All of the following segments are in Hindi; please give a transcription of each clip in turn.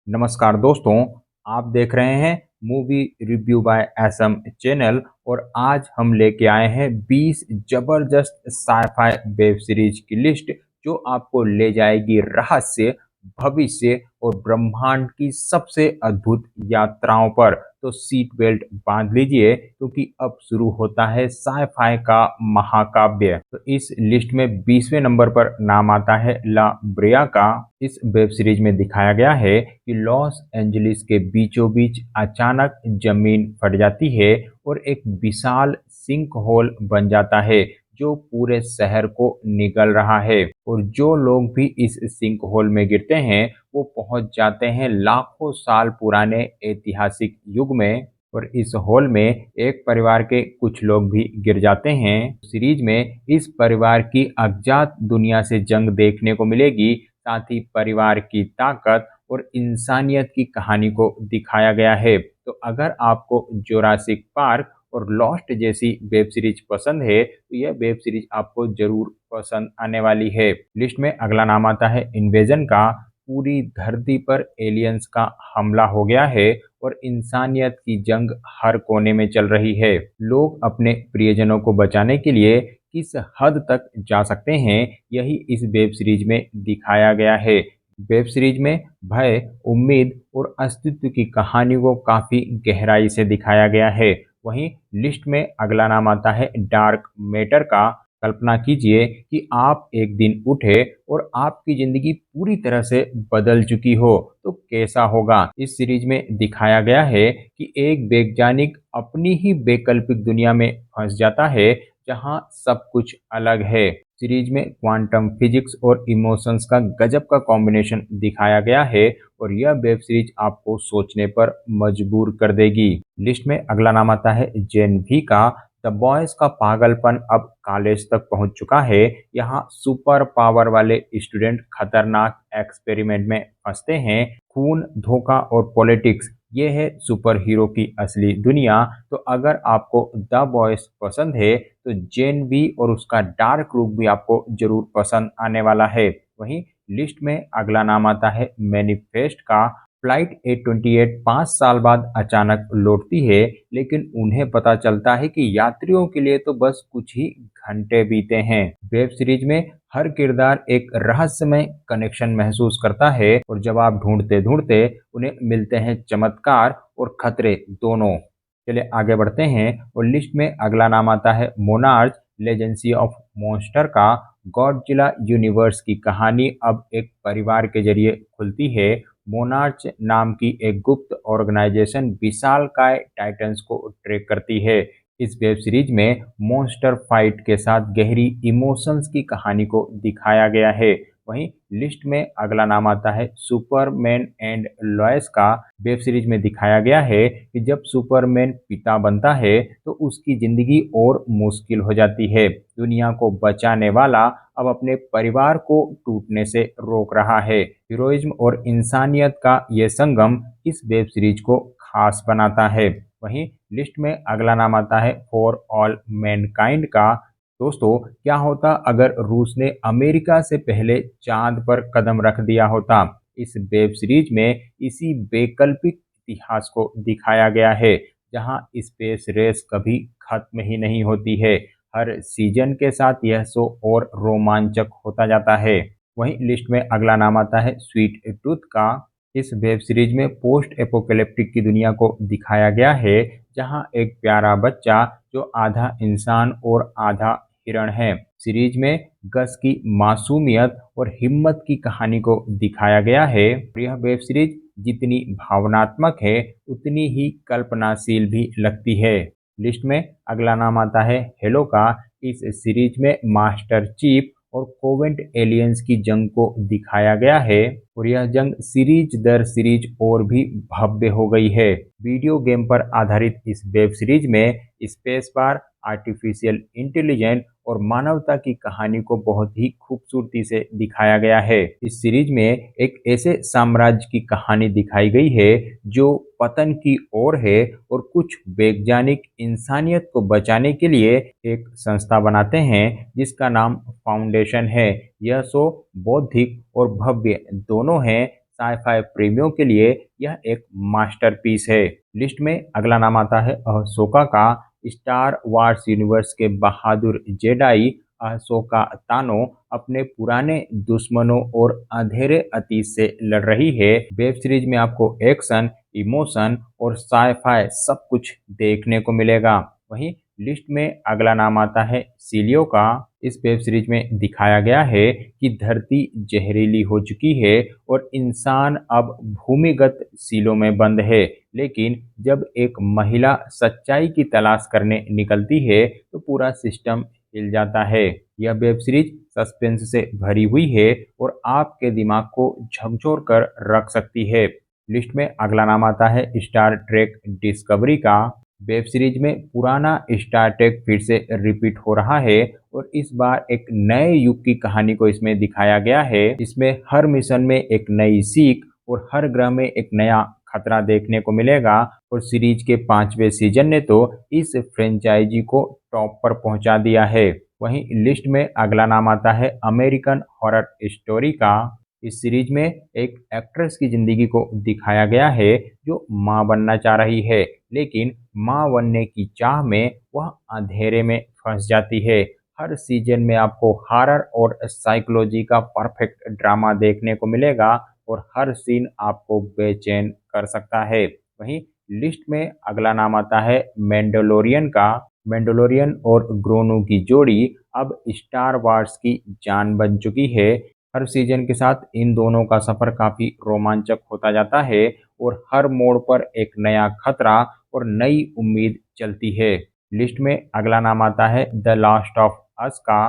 नमस्कार दोस्तों, आप देख रहे हैं movie review by SM channel और आज हम लेके आए हैं 20 जबरदस्त साइ-फाई वेब सीरीज की लिस्ट जो आपको ले जाएगी रहस्य, भविष्य और ब्रह्मांड की सबसे अद्भुत यात्राओं पर। तो सीट बेल्ट बांध लीजिए क्योंकि अब शुरू होता है साइ-फाई का महाकाव्य। तो इस लिस्ट में 20वें नंबर पर नाम आता है ला ब्रिया का। इस वेब सीरीज में दिखाया गया है कि लॉस एंजलिस के बीचों बीच अचानक जमीन फट जाती है और एक विशाल सिंक होल बन जाता है जो पूरे शहर को निगल रहा है। और जो लोग भी इस सिंक होल में गिरते हैं वो पहुंच जाते हैं लाखों साल पुराने ऐतिहासिक युग में। और इस होल में एक परिवार के कुछ लोग भी गिर जाते हैं। सीरीज में इस परिवार की अज्ञात दुनिया से जंग देखने को मिलेगी, साथ ही परिवार की ताकत और इंसानियत की कहानी को दिखाया गया है। तो अगर आपको जोरासिक पार्क और लॉस्ट जैसी वेब सीरीज पसंद है तो यह वेब सीरीज आपको जरूर पसंद आने वाली है। लिस्ट में अगला नाम आता है इन्वेजन का। पूरी धरती पर एलियंस का हमला हो गया है और इंसानियत की जंग हर कोने में चल रही है। लोग अपने प्रियजनों को बचाने के लिए किस हद तक जा सकते हैं, यही इस वेब सीरीज में दिखाया गया है। वेब सीरीज में भय, उम्मीद और अस्तित्व की कहानी को काफी गहराई से दिखाया गया है। वहीं लिस्ट में अगला नाम आता है डार्क मैटर का। कल्पना कीजिए कि आप एक दिन उठे और आपकी जिंदगी पूरी तरह से बदल चुकी हो, तो कैसा होगा। इस सीरीज में दिखाया गया है कि एक वैज्ञानिक अपनी ही वैकल्पिक दुनिया में फंस जाता है जहां सब कुछ अलग है। सीरीज में क्वांटम फिजिक्स और इमोशंस का गजब का कॉम्बिनेशन दिखाया गया है और यह वेब सीरीज आपको सोचने पर मजबूर कर देगी। लिस्ट में अगला नाम आता है जेन भी का। द बॉयज का पागलपन अब कॉलेज तक पहुंच चुका है। यहाँ सुपर पावर वाले स्टूडेंट खतरनाक एक्सपेरिमेंट में फंसते हैं। खून, धोखा और पॉलिटिक्स, ये है सुपर हीरो की असली दुनिया। तो अगर आपको द बॉयज पसंद है तो जेन वी और उसका डार्क रूप भी आपको जरूर पसंद आने वाला है। वहीं लिस्ट में अगला नाम आता है मैनिफेस्ट का। फ्लाइट A28 5 साल बाद अचानक लौटती है, लेकिन उन्हें पता चलता है कि यात्रियों के लिए तो बस कुछ ही घंटे बीते हैं। वेब सीरीज में हर किरदार एक रहस्यमय कनेक्शन महसूस करता है और जब आप ढूंढते ढूंढते उन्हें मिलते हैं चमत्कार और खतरे दोनों। चलिए आगे बढ़ते हैं और लिस्ट में अगला नाम आता है मोनार्च लेजेंसी ऑफ मॉन्स्टर का। गॉडजिला यूनिवर्स की कहानी अब एक परिवार के जरिए खुलती है। मोनार्च नाम की एक गुप्त ऑर्गेनाइजेशन विशालकाय टाइटन्स को ट्रैक करती है। इस वेब सीरीज में मॉन्स्टर फाइट के साथ गहरी इमोशंस की कहानी को दिखाया गया है। वहीं लिस्ट में अगला नाम आता है सुपरमैन एंड लॉयस का। वेब सीरीज में दिखाया गया है कि जब सुपरमैन पिता बनता है तो उसकी जिंदगी और मुश्किल हो जाती है। दुनिया को बचाने वाला अब अपने परिवार को टूटने से रोक रहा है। हीरोइज्म और इंसानियत का ये संगम इस वेब सीरीज को खास बनाता है। वहीं लिस्ट में अगला नाम आता है फॉर ऑल मैनकाइंड का। दोस्तों, क्या होता अगर रूस ने अमेरिका से पहले चांद पर कदम रख दिया होता। इस वेब सीरीज में इसी वैकल्पिक इतिहास को दिखाया गया है जहां स्पेस रेस कभी खत्म ही नहीं होती है। हर सीजन के साथ यह शो और रोमांचक होता जाता है। वहीं लिस्ट में अगला नाम आता है स्वीट टूथ का। इस वेब सीरीज में पोस्ट एपोकैलिप्टिक की दुनिया को दिखाया गया है जहां एक प्यारा बच्चा जो आधा इंसान और आधा हिरण है। सीरीज में गस की मासूमियत और हिम्मत की कहानी को दिखाया गया है। यह वेब सीरीज जितनी भावनात्मक है उतनी ही कल्पनाशील भी लगती है। लिस्ट में अगला नाम आता है हेलो का। इस सीरीज में मास्टर चीफ और कोवेंट एलियंस की जंग को दिखाया गया है और यह जंग सीरीज दर सीरीज और भी भव्य हो गई है। वीडियो गेम पर आधारित इस वेब सीरीज में स्पेस बार, आर्टिफिशियल इंटेलिजेंस और मानवता की कहानी को बहुत ही खूबसूरती से दिखाया गया है। इस सीरीज में एक ऐसे साम्राज्य की कहानी दिखाई गई है जो पतन की ओर है और कुछ वैज्ञानिक इंसानियत को बचाने के लिए एक संस्था बनाते हैं जिसका नाम फाउंडेशन है। यह शो बौद्धिक और भव्य दोनों है, साइ-फाई प्रेमियों के लिए यह एक मास्टरपीस है। लिस्ट में अगला नाम आता है अहसोका का। स्टार वार्स यूनिवर्स के बहादुर जेडाई अहसोका तानो अपने पुराने दुश्मनों और अंधेरे अतीत से लड़ रही है। वेब सीरीज में आपको एक्शन, इमोशन और साइ-फाई सब कुछ देखने को मिलेगा। वहीं लिस्ट में अगला नाम आता है सीलियो का। इस वेब सीरीज में दिखाया गया है कि धरती जहरीली हो चुकी है और इंसान अब भूमिगत सीलों में बंद है। लेकिन जब एक महिला सच्चाई की तलाश करने निकलती है तो पूरा सिस्टम हिल जाता है। यह वेब सीरीज सस्पेंस से भरी हुई है और आपके दिमाग को झकझोर कर रख सकती है। लिस्ट में अगला नाम आता है स्टार ट्रेक डिस्कवरी का। वेब सीरीज में पुराना स्टार ट्रेक फिर से रिपीट हो रहा है और इस बार एक नए युग की कहानी को इसमें दिखाया गया है। इसमें हर मिशन में एक नई सीख और हर ग्रह में एक नया खतरा देखने को मिलेगा और सीरीज के 5वें सीजन ने तो इस फ्रेंचाइजी को टॉप पर पहुंचा दिया है। वहीं लिस्ट में अगला नाम आता है अमेरिकन हॉरर स्टोरी का। इस सीरीज में एक एक्ट्रेस की जिंदगी को दिखाया गया है जो मां बनना चाह रही है, लेकिन मां बनने की चाह में वह अंधेरे में फंस जाती है। हर सीजन में आपको हॉरर और साइकोलॉजी का परफेक्ट ड्रामा देखने को मिलेगा और हर सीन आपको बेचैन कर सकता है। वहीं लिस्ट में अगला नाम आता है मैंडोलोरियन का। मैंडोलोरियन और ग्रोनू की जोड़ी अब स्टार वार्स की जान बन चुकी है। हर सीजन के साथ इन दोनों का सफर काफी रोमांचक होता जाता है और हर मोड़ पर एक नया खतरा और नई उम्मीद चलती है। लिस्ट में अगला नाम आता है द लास्ट ऑफ अस का।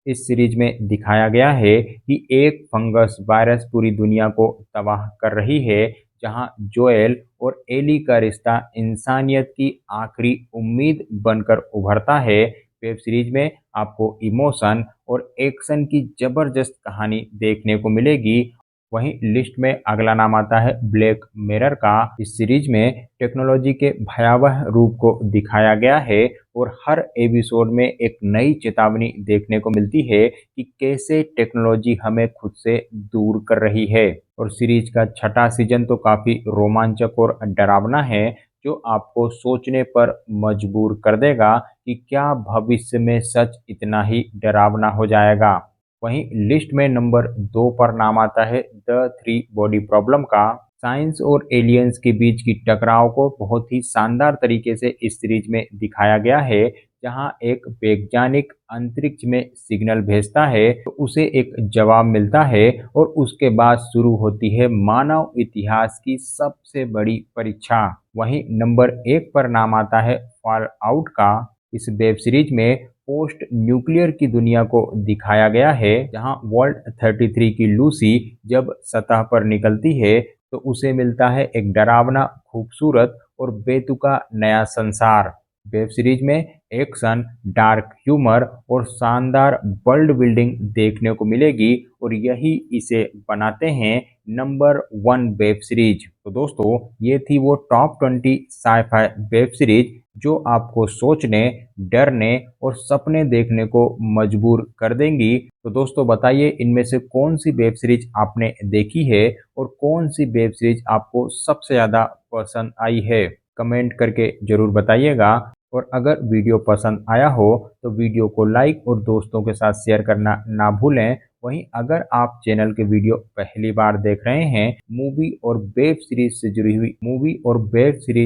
इस सीरीज में दिखाया गया है कि एक फंगस वायरस पूरी दुनिया को तबाह कर रही है, जहां जोएल और एली का रिश्ता इंसानियत की आखिरी उम्मीद बनकर उभरता है। वेब सीरीज में आपको इमोशन और एक्शन की जबरदस्त कहानी देखने को मिलेगी। वहीं लिस्ट में अगला नाम आता है ब्लैक मिरर का। इस सीरीज में टेक्नोलॉजी के भयावह रूप को दिखाया गया है और हर एपिसोड में एक नई चेतावनी देखने को मिलती है कि कैसे टेक्नोलॉजी हमें खुद से दूर कर रही है। और सीरीज का छठा सीजन तो काफी रोमांचक और डरावना है, जो आपको सोचने पर मजबूर कर देगा कि क्या भविष्य में सच इतना ही डरावना हो जाएगा। वहीं लिस्ट में नंबर 2 पर नाम आता है द थ्री बॉडी प्रॉब्लम का। साइंस और एलियंस के बीच की टकराव को बहुत ही शानदार तरीके से इस सीरीज में दिखाया गया है, जहां एक वैज्ञानिक अंतरिक्ष में सिग्नल भेजता है तो उसे एक जवाब मिलता है और उसके बाद शुरू होती है मानव इतिहास की सबसे बड़ी परीक्षा। वहीं नंबर 1 पर नाम आता है फॉल आउट का। इस वेब सीरीज में पोस्ट न्यूक्लियर की दुनिया को दिखाया गया है, जहां वर्ल्ड 33 की लूसी जब सतह पर निकलती है तो उसे मिलता है एक डरावना, खूबसूरत और बेतुका नया संसार। वेब सीरीज में एक्शन, डार्क ह्यूमर और शानदार वर्ल्ड बिल्डिंग देखने को मिलेगी और यही इसे बनाते हैं नंबर 1 वेब सीरीज। तो दोस्तों, ये थी वो टॉप 20 साइ-फाई वेब सीरीज जो आपको सोचने, डरने और सपने देखने को मजबूर कर देंगी। तो दोस्तों, बताइए इनमें से कौन सी वेब सीरीज आपने देखी है और कौन सी वेब सीरीज आपको सबसे ज़्यादा पसंद आई है? कमेंट करके ज़रूर बताइएगा। और अगर वीडियो पसंद आया हो तो वीडियो को लाइक और दोस्तों के साथ शेयर करना ना भूलें। वहीं अगर आप चैनल के वीडियो पहली बार देख रहे हैं, मूवी और वेब सीरीज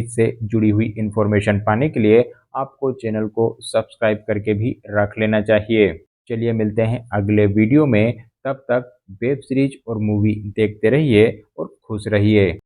से जुड़ी हुई इंफॉर्मेशन पाने के लिए आपको चैनल को सब्सक्राइब करके भी रख लेना चाहिए। चलिए मिलते हैं अगले वीडियो में, तब तक वेब सीरीज और मूवी देखते रहिए और खुश रहिए।